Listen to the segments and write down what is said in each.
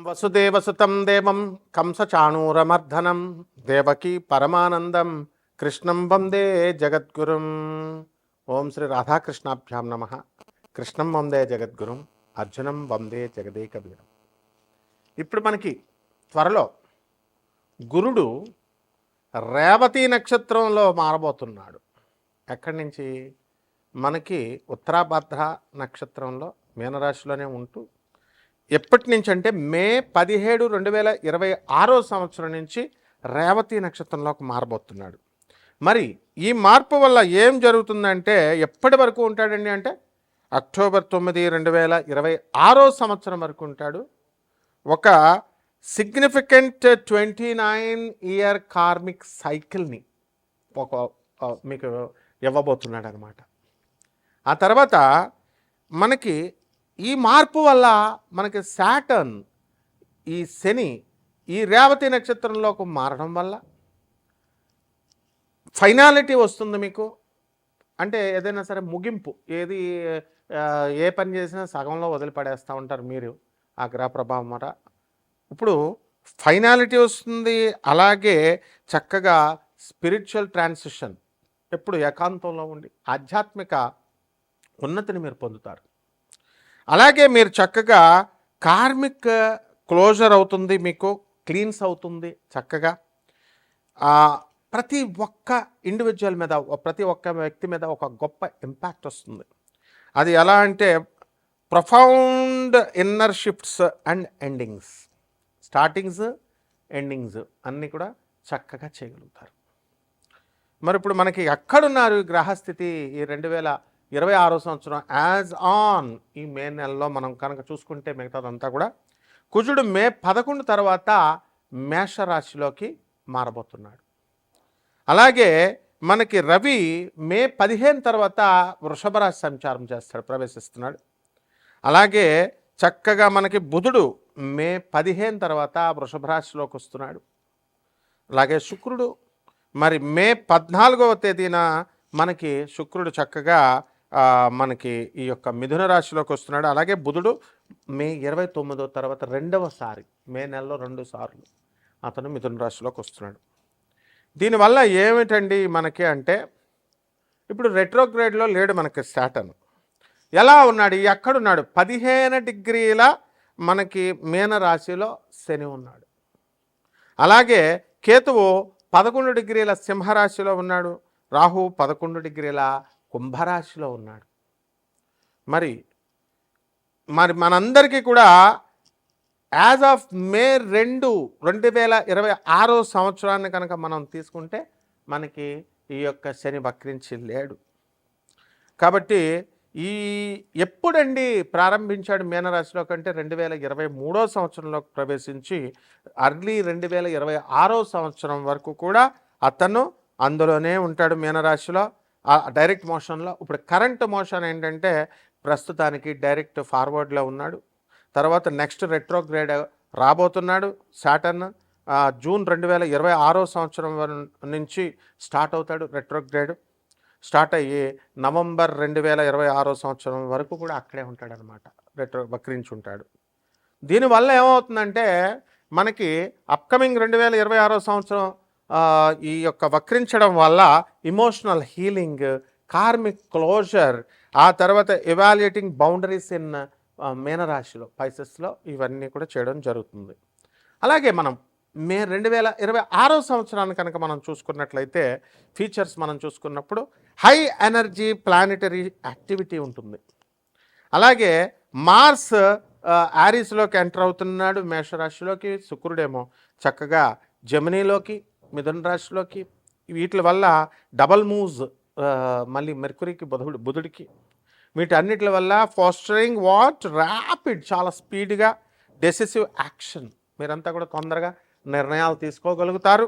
వసుదేవసుతం దేవం కంసచాణూరమర్ధనం దేవకీ పరమానందం కృష్ణం వందే జగద్గురుం. ఓం శ్రీ రాధాకృష్ణాభ్యాం నమ. కృష్ణం వందే జగద్గురుం, అర్జునం వందే జగదేకవీరం. ఇప్పుడు మనకి త్వరలో గురుడు రేవతి నక్షత్రంలో మారబోతున్నాడు. ఎక్కడి నుంచి? మనకి ఉత్తరాభద్ర నక్షత్రంలో మీనరాశిలోనే ఉంటూ ఎప్పటి నుంచి అంటే మే 17, 2026 సంవత్సరం నుంచి రేవతి నక్షత్రంలోకి మారబోతున్నాడు. మరి ఈ మార్పు వల్ల ఏం జరుగుతుందంటే ఎప్పటి వరకు ఉంటాడండి అంటే అక్టోబర్ 9, 2026 సంవత్సరం వరకు ఉంటాడు. ఒక సిగ్నిఫికెంట్ 29 ఇయర్ కార్మిక్ సైకిల్ని మీకు ఇవ్వబోతున్నాడు అనమాట. ఆ తర్వాత మనకి ఈ మార్పు వల్ల మనకి సాటర్న్, ఈ శని ఈ రేవతి నక్షత్రంలోకి మారడం వల్ల ఫైనాలిటీ వస్తుంది మీకు. అంటే ఏదైనా సరే ముగింపు, ఏ పని చేసినా సగంలో వదిలిపడేస్తూ ఉంటారు మీరు ఆ గ్రహ ప్రభావం వల్ల. ఇప్పుడు ఫైనాలిటీ వస్తుంది. అలాగే చక్కగా స్పిరిచువల్ ట్రాన్సిషన్, ఎప్పుడు ఏకాంతంలో ఉండి ఆధ్యాత్మిక ఉన్నతిని మీరు పొందుతారు. అలాగే మీరు చక్కగా కార్మిక్ క్లోజర్ అవుతుంది, మీకు క్లీన్స్ అవుతుంది చక్కగా. ప్రతి ఒక్క ఇండివిజువల్ మీద, ప్రతి ఒక్క వ్యక్తి మీద ఒక గొప్ప ఇంపాక్ట్ వస్తుంది. అది ఎలా అంటే profound inner shifts and endings, startings endings అన్నీ కూడా చక్కగా చేయగలుగుతారు. మరి ఇప్పుడు మనకి ఎక్కడున్నారు ఈ గ్రహస్థితి? ఈ 2026 సంవత్సరం యాజ్ ఆన్ ఈ మే నెలలో మనం కనుక చూసుకుంటే మిగతాదంతా కూడా కుజుడు మే 11 తర్వాత మేషరాశిలోకి మారబోతున్నాడు. అలాగే మనకి రవి మే 15 తర్వాత వృషభ రాశి సంచారం చేస్తాడు, ప్రవేశిస్తున్నాడు. అలాగే చక్కగా మనకి బుధుడు మే 15 తర్వాత వృషభ రాశిలోకి వస్తున్నాడు. అలాగే శుక్రుడు మరి మే 14వ తేదీన మనకి శుక్రుడు చక్కగా మనకి ఈ యొక్క మిథున రాశిలోకి వస్తున్నాడు. అలాగే బుధుడు మే 29వ తర్వాత రెండవసారి, మే నెలలో 2 సార్లు అతను మిథున రాశిలోకి వస్తున్నాడు. దీనివల్ల ఏమిటండి మనకి అంటే ఇప్పుడు రెట్రోగ్రేడ్లో లేడు మనకి సాటర్న్. ఎలా ఉన్నాడు? ఎక్కడున్నాడు? 15 డిగ్రీల మనకి మీన రాశిలో శని ఉన్నాడు. అలాగే కేతువు 11 డిగ్రీల సింహరాశిలో ఉన్నాడు. రాహు 11 డిగ్రీల కుంభరాశిలో ఉన్నాడు. మరి మనందరికీ కూడా యాజ్ ఆఫ్ మే 2, 2026 సంవత్సరాన్ని కనుక మనం తీసుకుంటే మనకి ఈ యొక్క శని వక్రించి లేడు. కాబట్టి ఎప్పుడండి ప్రారంభించాడు మీనరాశిలో కంటే 2023 సంవత్సరంలోకి ప్రవేశించి అర్లీ 2026 సంవత్సరం వరకు కూడా అతను అందులోనే ఉంటాడు మీనరాశిలో, డైరెక్ట్ మోషన్లో. ఇప్పుడు కరెంట్ మోషన్ ఏంటంటే ప్రస్తుతానికి డైరెక్ట్ ఫార్వర్డ్లో ఉన్నాడు. తర్వాత నెక్స్ట్ రెట్రోగ్రేడ్ రాబోతున్నాడు సాటర్న్. జూన్ 2026 సంవత్సరం నుంచి స్టార్ట్ అవుతాడు రెట్రోగ్రేడ్. స్టార్ట్ అయ్యి నవంబర్ 2026 సంవత్సరం వరకు కూడా అక్కడే ఉంటాడనమాట, వక్రించి ఉంటాడు. దీనివల్ల ఏమవుతుందంటే మనకి అప్కమింగ్ 2026 సంవత్సరం ఈ యొక్క వక్రించడం వల్ల ఇమోషనల్ హీలింగ్, కార్మిక్ క్లోజర్, ఆ తర్వాత ఎవాల్యుయేటింగ్ బౌండరీస్ ఇన్ మీనరాశిలో, పైసెస్లో ఇవన్నీ కూడా చేయడం జరుగుతుంది. అలాగే మనం మే 2026 సంవత్సరాన్ని కనుక మనం చూసుకున్నట్లయితే ఫీచర్స్ మనం చూసుకున్నప్పుడు హై ఎనర్జీ ప్లానెటరీ యాక్టివిటీ ఉంటుంది. అలాగే మార్స్ యారీస్లోకి ఎంటర్ అవుతున్నాడు మేషరాశిలోకి. శుక్రుడేమో చక్కగా జెమినీలోకి, మిథున రాశిలోకి. వీటి వల్ల డబల్ మూవ్స్ మళ్ళీ మెర్కురీకి, బుధుడికి, వీటన్నిటి వల్ల ఫాస్టరింగ్ ర్యాపిడ్, చాలా స్పీడ్గా డెసిసివ్ యాక్షన్. మీరంతా కూడా తొందరగా నిర్ణయాలు తీసుకోగలుగుతారు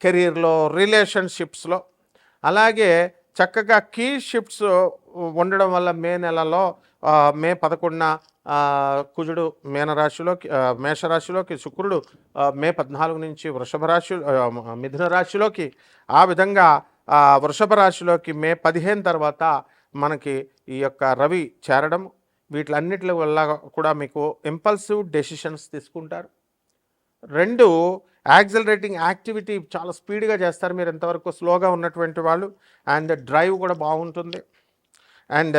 కెరీర్లో, రిలేషన్షిప్స్లో. అలాగే చక్కగా కీ షిఫ్ట్స్ ఉండడం వల్ల మే నెలలో మే 11న కుజుడు మేషరాశిలోకి, శుక్రుడు మే 14 నుంచి మిథున రాశిలోకి, ఆ విధంగా వృషభ రాశిలోకి మే 15 తర్వాత మనకి ఈ యొక్క రవి చేరడం. వీటిలన్నిటి వల్ల కూడా మీకు ఇంపల్సివ్ డెసిషన్స్ తీసుకుంటారు. 2 యాక్సిలరేటింగ్ యాక్టివిటీ చాలా స్పీడ్గా చేస్తారు మీరు ఎంతవరకు స్లోగా ఉన్నటువంటి వాళ్ళు. అండ్ డ్రైవ్ కూడా బాగుంటుంది. అండ్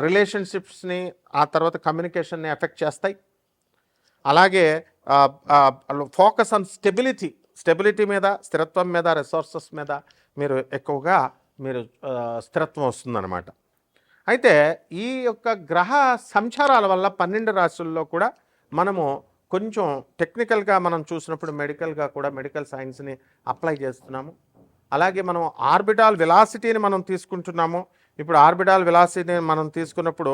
రిలేషన్షిప్స్ని ఆ తర్వాత కమ్యూనికేషన్ని ఎఫెక్ట్ చేస్తాయి. అలాగే ఫోకస్ ఆన్ స్టెబిలిటీ మీద, స్థిరత్వం మీద, రిసోర్సెస్ మీద మీరు ఎక్కువగా స్థిరత్వం వస్తుందన్నమాట. అయితే ఈ యొక్క గ్రహ సంచారాల వల్ల 12 రాశుల్లో కూడా మనము కొంచెం టెక్నికల్గా మనం చూసినప్పుడు మెడికల్గా కూడా మెడికల్ సైన్స్ని అప్లై చేస్తున్నాము. అలాగే మనం ఆర్బిటాల్ వెలాసిటీని మనం తీసుకుంటున్నాము. ఇప్పుడు ఆర్బిటాల్ వెలాసిటీని మనం తీసుకున్నప్పుడు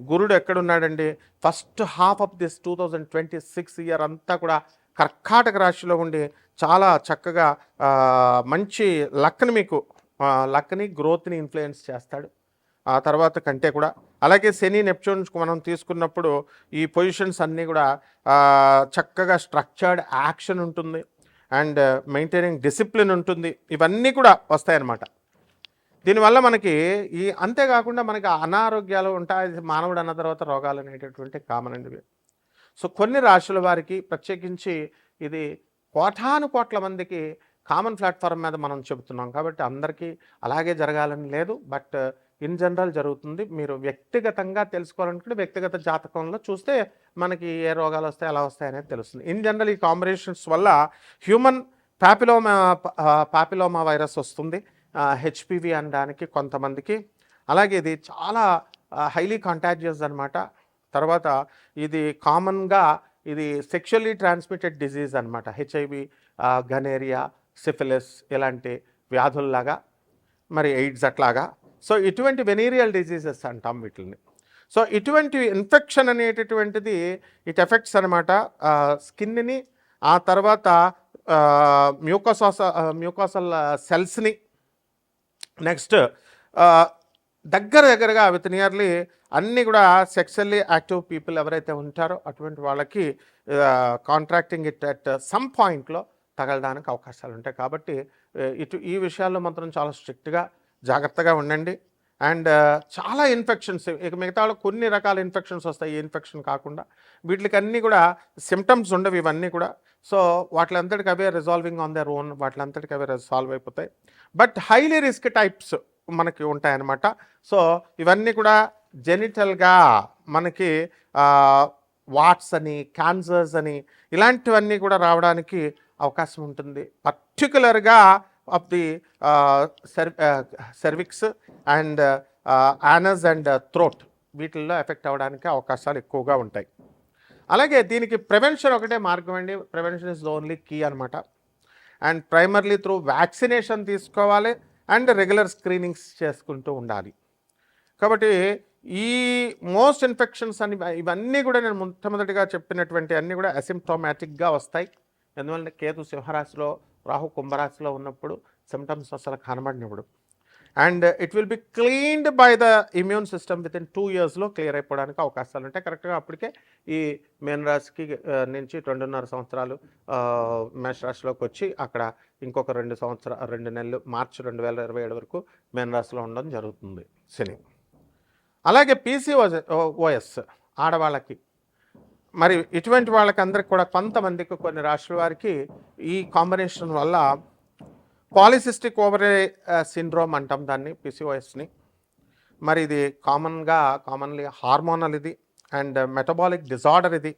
గురుడు ఎక్కడున్నాడండి? First half of this 2026 year అంతా కూడా కర్కాటక రాశిలో ఉండి చాలా చక్కగా మంచి లక్ని గ్రోత్ని ఇన్ఫ్లుయెన్స్ చేస్తాడు ఆ తర్వాత కంటే కూడా. అలాగే శని నెప్ట్యూన్స్ మనం తీసుకున్నప్పుడు ఈ పొజిషన్స్ అన్నీ కూడా చక్కగా స్ట్రక్చర్డ్ యాక్షన్ ఉంటుంది అండ్ మెయింటైనింగ్ డిసిప్లిన్ ఉంటుంది. ఇవన్నీ కూడా వస్తాయన్నమాట. దీనివల్ల మనకి అంతేకాకుండా మనకి అనారోగ్యాలు ఉంటాయి. మానవుడు అన్న తర్వాత రోగాలు అనేటటువంటి కామన్ అండి. సో కొన్ని రాశుల వారికి ప్రత్యేకించి ఇది కోటానుకోట్ల మందికి కామన్ ప్లాట్ఫామ్ మీద మనం చెబుతున్నాం కాబట్టి అందరికీ అలాగే జరగాలని లేదు. బట్ ఇన్ జనరల్ జరుగుతుంది. మీరు వ్యక్తిగతంగా తెలుసుకోవాలనుకుంటే వ్యక్తిగత జాతకంలో చూస్తే మనకి ఏ రోగాలు వస్తాయి, ఎలా వస్తాయి అనేది తెలుస్తుంది. ఇన్ జనరల్ ఈ కాంబినేషన్స్ వల్ల హ్యూమన్ పాపిలోమా వైరస్ వస్తుంది, హెచ్పివి అనడానికి కొంతమందికి. అలాగే ఇది చాలా హైలీ కాంటాజియస్ అనమాట. తర్వాత ఇది కామన్గా ఇది సెక్షువల్లీ ట్రాన్స్మిటెడ్ డిజీజ్ అనమాట. హెచ్ఐవి, గనేరియా, సిఫిలిస్ ఇలాంటి వ్యాధుల్లాగా, మరి ఎయిడ్స్ అట్లాగా. సో ఇటువంటి వెనీరియల్ డిజీజెస్ అంటాం వీటిని. సో ఇటువంటి ఇన్ఫెక్షన్ అనేటటువంటిది ఇట్ ఎఫెక్ట్స్ అనమాట స్కిన్ని, ఆ తర్వాత మ్యూకోసల్ సెల్స్ని. నెక్స్ట్ దగ్గరగా విత్ నియర్లీ అన్నీ కూడా సెక్సువల్లీ యాక్టివ్ పీపుల్ ఎవరైతే ఉంటారో అటువంటి వాళ్ళకి కాంట్రాక్టింగ్ ఇట్ అట్ సమ్ పాయింట్లో తగలడానికి అవకాశాలు ఉంటాయి. కాబట్టి ఈ విషయాల్లో మాత్రం చాలా స్ట్రిక్ట్గా జాగ్రత్తగా ఉండండి. అండ్ చాలా ఇన్ఫెక్షన్స్, ఇక మిగతా కొన్ని రకాల ఇన్ఫెక్షన్స్ వస్తాయి. ఈ ఇన్ఫెక్షన్ కాకుండా వీటికి అన్నీ కూడా సిమ్టమ్స్ ఉండవు ఇవన్నీ కూడా. సో వాటిలంతటికి అవే రిజాల్వింగ్ ఆన్ దర్ ఓన్, వాటిలంతటికి అవే సాల్వ్ అయిపోతాయి. బట్ హైలీ రిస్క్ టైప్స్ మనకి ఉంటాయన్నమాట. సో ఇవన్నీ కూడా జెనిటల్గా మనకి వాట్స్ అని, క్యాన్సర్స్ అని ఇలాంటివన్నీ కూడా రావడానికి అవకాశం ఉంటుంది. పర్టికులర్గా of the cervix and anus and throat వీటిల్లో ఎఫెక్ట్ అవ్వడానికి అవకాశాలు ఎక్కువగా ఉంటాయి. అలాగే దీనికి ప్రివెన్షన్ ఒకటే మార్గం అండి. Prevention is the only key అనమాట. అండ్ ప్రైమర్లీ త్రూ వ్యాక్సినేషన్ తీసుకోవాలి అండ్ రెగ్యులర్ స్క్రీనింగ్స్ చేసుకుంటూ ఉండాలి. కాబట్టి ఈ మోస్ట్ ఇన్ఫెక్షన్స్ అని ఇవన్నీ కూడా నేను మొట్టమొదటిగా చెప్పినటువంటి అన్నీ కూడా అసిమ్ప్టోమాటిక్గా వస్తాయి. ఎందువల్ల కేతు సింహరాశిలో, రాహు కుంభరాశిలో ఉన్నప్పుడు సిమ్టమ్స్ అసలు కనబడినప్పుడు. And it will be cleaned by the immune system within 2 yearsలో క్లియర్ అయిపోవడానికి అవకాశాలు ఉంటాయి. కరెక్ట్గా అప్పటికే ఈ మేన రాశికి నుంచి 2.5 సంవత్సరాలు మేష రాశిలోకి వచ్చి అక్కడ ఇంకొక 2 నెలలు మార్చి 2027 వరకు మేన రాశిలో ఉండడం జరుగుతుంది శని. అలాగే PCOS ఆడవాళ్ళకి, మరి ఇటువంటి వాళ్ళకి అందరికి కూడా కొంతమందికి కొన్ని రాశుల వారికి ఈ కాంబినేషన్ వల్ల పాలిసిస్టిక్ ఓవరీ సిండ్రోమ్ అంటాం దాన్ని, PCOSని. మరి ఇది కామన్లీ హార్మోనల్ ఇది అండ్ మెటబాలిక్ డిజార్డర్ ఇది.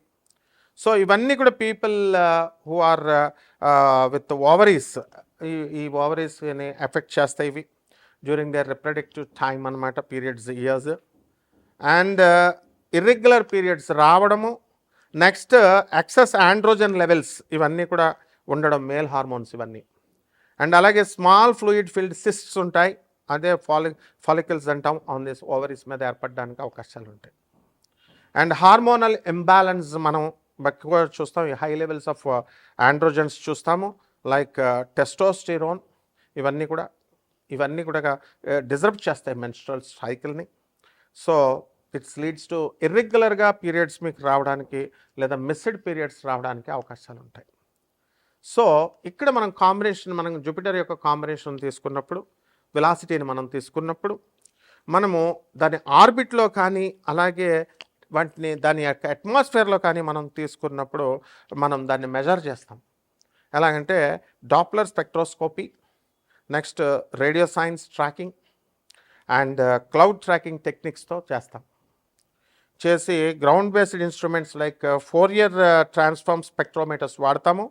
సో ఇవన్నీ కూడా people who are with ovaries, ఈ ఓవరీస్ని ఎఫెక్ట్ చేస్తాయి ఇవి డ్యూరింగ్ దేర్ రిప్రొడక్టివ్ టైం అనమాట, periods, years. And irregular periods రావడము, నెక్స్ట్ ఎక్సెస్ ఆండ్రోజన్ లెవెల్స్ ఇవన్నీ కూడా ఉండడం, మేల్ హార్మోన్స్ ఇవన్నీ. అండ్ అలాగే స్మాల్ ఫ్లూయిడ్ ఫిల్డ్ సిస్ట్స్ ఉంటాయి, అదే ఫాలికల్స్ అంటాం, ఆన్ దిస్ ఓవరీస్ మీద ఏర్పడడానికి అవకాశాలు ఉంటాయి. అండ్ హార్మోనల్ ఇంబ్యాలెన్స్ మనం ఎక్కువ చూస్తాం. హై లెవెల్స్ ఆఫ్ ఆండ్రోజన్స్ చూస్తాము, లైక్ టెస్టోస్టిరోన్. ఇవన్నీ కూడా డిజర్వ్ చేస్తాయి మెన్స్ట్రల్ సైకిల్ని. సో ఇట్స్ లీడ్స్ టు ఇర్రెగ్యులర్గా పీరియడ్స్ మీకు రావడానికి లేదా మిస్డ్ పీరియడ్స్ రావడానికి అవకాశాలు ఉంటాయి. సో ఇక్కడ మనం జూపిటర్ యొక్క కాంబినేషన్ తీసుకున్నప్పుడు, వెలాసిటీని మనం తీసుకున్నప్పుడు, మనము దాని ఆర్బిట్లో కానీ అలాగే వాటిని దాని యొక్క అట్మాస్ఫియర్లో కానీ మనం తీసుకున్నప్పుడు మనం దాన్ని మెజర్ చేస్తాం. ఎలాగంటే Doppler spectroscopy, next radio science tracking and cloud tracking టెక్నిక్స్తో చేస్తాం. చేసి ground based instruments like Fourier transform spectrometers వాడతాము.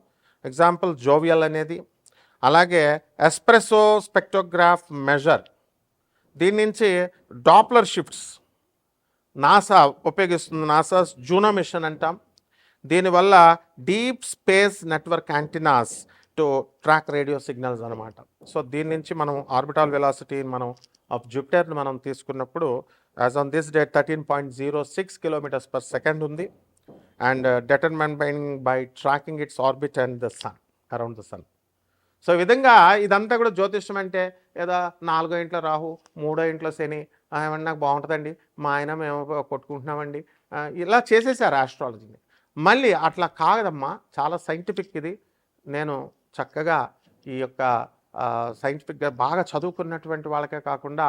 ఎగ్జాంపుల్ జోవియల్ అనేది. అలాగే ఎస్ప్రెసో స్పెక్ట్రోగ్రాఫ్ మెజర్, దీని నుంచి డాప్లర్ షిఫ్ట్స్ నాసా ఉపయోగిస్తుంది. నాసా జూనో మిషన్ అంటాం. దీనివల్ల deep space network antennas to track radio signals అనమాట. సో దీని నుంచి మనం ఆర్బిటాల్ వెలాసిటీ మనం ఆఫ్ జూపిటర్ని మనం తీసుకున్నప్పుడు as on this date 13.06 kilometres per second ఉంది. And determined by tracking its orbit and the sun, around the sun. So ఈ విధంగా ఇదంతా కూడా జ్యోతిష్యం అంటే ఏదో 4వ ఇంట్లో రాహు, 3వ ఇంట్లో శని, ఏమన్నా నాకు బాగుంటుందండి, మా ఆయన మేము కొట్టుకుంటున్నామండి, ఇలా చేసేసారు ఆస్ట్రాలజీని. మళ్ళీ అట్లా కాదమ్మా, చాలా సైంటిఫిక్ ఇది. నేను చక్కగా ఈ యొక్క సైంటిఫిక్గా బాగా చదువుకున్నటువంటి వాళ్ళకే కాకుండా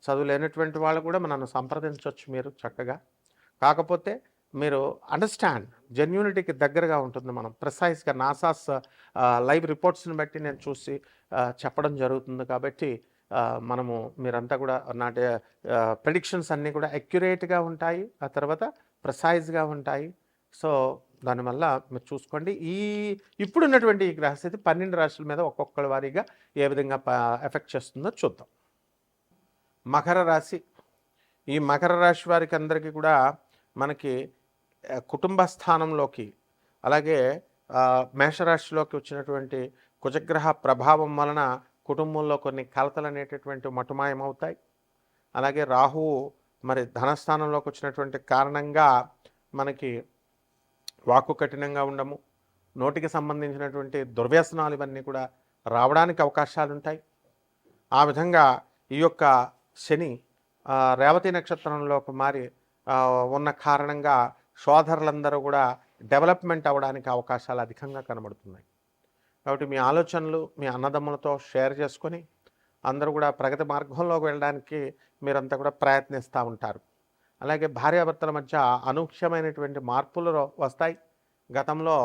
చదువు లేనటువంటి వాళ్ళు కూడా నన్ను సంప్రదించవచ్చు మీరు చక్కగా. కాకపోతే మీరు అండర్స్టాండ్, జెన్యూనిటీకి దగ్గరగా ఉంటుంది. మనం ప్రిసైజ్గా నాసాస్ లైవ్ రిపోర్ట్స్ని బట్టి నేను చూసి చెప్పడం జరుగుతుంది. కాబట్టి మనము మీరంతా కూడా నాటి ప్రెడిక్షన్స్ అన్నీ కూడా అక్యురేట్గా ఉంటాయి, ఆ తర్వాత ప్రిసైజ్గా ఉంటాయి. సో దానివల్ల మీరు చూసుకోండి. ఇప్పుడున్నటువంటి ఈ గ్రహస్థితి 12 రాశుల మీద ఒక్కొక్కరి వారీగా ఏ విధంగా ఎఫెక్ట్ చేస్తుందో చూద్దాం. మకర రాశి. ఈ మకర రాశి వారికి అందరికీ కూడా మనకి కుటుంబ స్థానంలోకి, అలాగే మేషరాశిలోకి వచ్చినటువంటి కుజగ్రహ ప్రభావం వలన కుటుంబంలో కొన్ని కలతలు అనేటటువంటి మటుమాయమవుతాయి. అలాగే రాహువు మరి ధనస్థానంలోకి వచ్చినటువంటి కారణంగా మనకి వాక్కు కఠినంగా ఉండము, నోటికి సంబంధించినటువంటి దుర్వ్యసనాలు ఇవన్నీ కూడా రావడానికి అవకాశాలు ఉంటాయి. ఆ విధంగా ఈ యొక్క శని రేవతి నక్షత్రంలోకి మారి ఉన్న కారణంగా సోదరులందరూ కూడా డెవలప్మెంట్ అవ్వడానికి అవకాశాలు అధికంగా కనబడుతున్నాయి. కాబట్టి మీ ఆలోచనలు మీ అన్నదమ్ములతో షేర్ చేసుకొని అందరూ కూడా ప్రగతి మార్గంలోకి వెళ్ళడానికి మీరంతా కూడా ప్రయత్నిస్తూ ఉంటారు. అలాగే భార్యాభర్తల మధ్య అనూహ్యమైనటువంటి మార్పులు వస్తాయి. గతంలో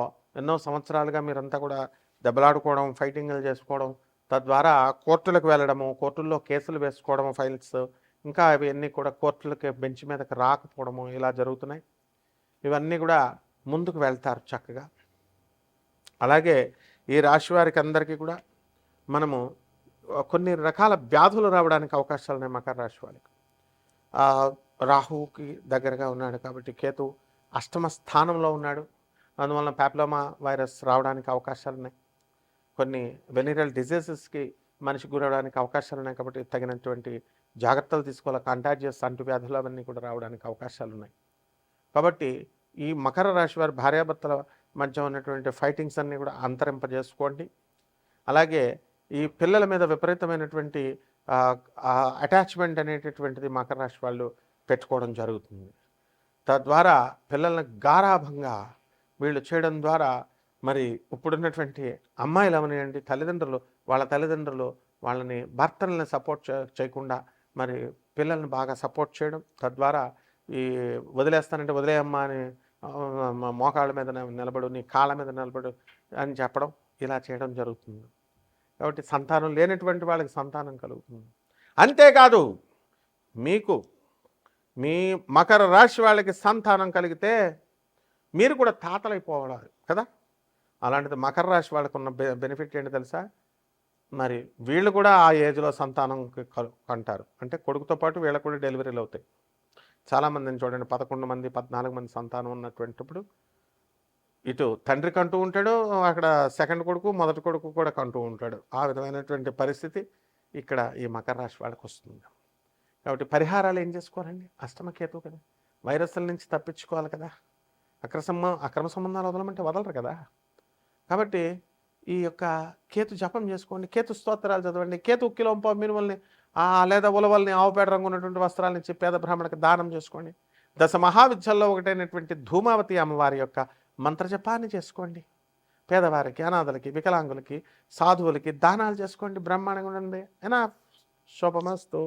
ఎన్నో సంవత్సరాలుగా మీరంతా కూడా దెబ్బలాడుకోవడం, ఫైటింగ్లు చేసుకోవడం, తద్వారా కోర్టులకు వెళ్ళడము, కోర్టుల్లో కేసులు వేసుకోవడం, ఫైల్స్ ఇంకా అవన్నీ కూడా కోర్టులకి బెంచ్ మీదకి రాకపోవడము ఇలా జరుగుతున్నాయి. ఇవన్నీ కూడా ముందుకు వెళ్తారు చక్కగా. అలాగే ఈ రాశి వారికి అందరికీ కూడా మనము కొన్ని రకాల వ్యాధులు రావడానికి అవకాశాలు ఉన్నాయి. మకర రాశి వారికి రాహువుకి దగ్గరగా ఉన్నాడు కాబట్టి కేతు అష్టమ స్థానంలో ఉన్నాడు. అందువలన ప్యాప్లోమా వైరస్ రావడానికి అవకాశాలు ఉన్నాయి. కొన్ని వెనీరల్ డిజీజెస్కి మనిషి గురవడానికి అవకాశాలు ఉన్నాయి. కాబట్టి తగినటువంటి జాగ్రత్తలు తీసుకోవాలి. కంటాజియస్ అంటువ్యాధులు అవన్నీ కూడా రావడానికి అవకాశాలు ఉన్నాయి. కాబట్టి ఈ మకర రాశి వారి భార్యాభర్తల మధ్య ఉన్నటువంటి ఫైటింగ్స్ అన్నీ కూడా అంతరింపజేసుకోండి. అలాగే ఈ పిల్లల మీద విపరీతమైనటువంటి అటాచ్మెంట్ అనేటటువంటిది మకర రాశి వాళ్ళు పెట్టుకోవడం జరుగుతుంది. తద్వారా పిల్లల్ని గారాభంగా వీళ్ళు చేయడం ద్వారా మరి ఇప్పుడున్నటువంటి అమ్మాయిలు అవనివ్వండి, వాళ్ళ తల్లిదండ్రులు వాళ్ళని భర్తల్ని సపోర్ట్ చేయకుండా మరి పిల్లల్ని బాగా సపోర్ట్ చేయడం, తద్వారా ఈ వదిలేస్తానంటే వదిలేయమ్మా అని మోకాళ్ళ మీద నిలబడు, నీ కాళ్ళ మీద నిలబడు అని చెప్పడం, ఇలా చేయడం జరుగుతుంది. కాబట్టి సంతానం లేనటువంటి వాళ్ళకి సంతానం కలుగుతుంది. అంతేకాదు మీకు మీ మకర రాశి వాళ్ళకి సంతానం కలిగితే మీరు కూడా తాతలైపోవాలి కదా. అలాంటిది మకర రాశి వాళ్ళకు ఉన్న బెనిఫిట్ ఏంటి తెలుసా? మరి వీళ్ళు కూడా ఆ ఏజ్లో సంతానం కంటారు. అంటే కొడుకుతో పాటు వీళ్ళకు కూడా డెలివరీలు అవుతాయి. చాలామందిని చూడండి, 11 మంది 14 మంది సంతానం ఉన్నటువంటిప్పుడు ఇటు తండ్రి కంటూ ఉంటాడు, అక్కడ సెకండ్ కొడుకు మొదటి కొడుకు కూడా కంటూ ఉంటాడు. ఆ విధమైనటువంటి పరిస్థితి ఇక్కడ ఈ మకర రాశి వాళ్ళకి వస్తుంది. కాబట్టి పరిహారాలు ఏం చేసుకోవాలండి? అష్టమకేతు కదా, వైరస్ల నుంచి తప్పించుకోవాలి కదా. అక్రమ సంబంధాలు వదలమంటే వదలరు కదా. కాబట్టి ఈ యొక్క కేతు జపం చేసుకోండి, కేతు స్తోత్రాలు చదవండి, కేతు కిలోంపావు మినుమల్ని లేదా ఉలవల్ని ఆవుపేట రంగు ఉన్నటువంటి వస్త్రాల నుంచి పేద బ్రాహ్మణులకు దానం చేసుకోండి. దశ మహావిద్యల్లో ఒకటైనటువంటి ధూమావతి అమ్మవారి యొక్క మంత్రజపాన్ని చేసుకోండి. పేదవారికి, అనాథలకి, వికలాంగులకి, సాధువులకి దానాలు చేసుకోండి. బ్రహ్మాండంగా ఉండండి. ఏనా శోభమస్తు.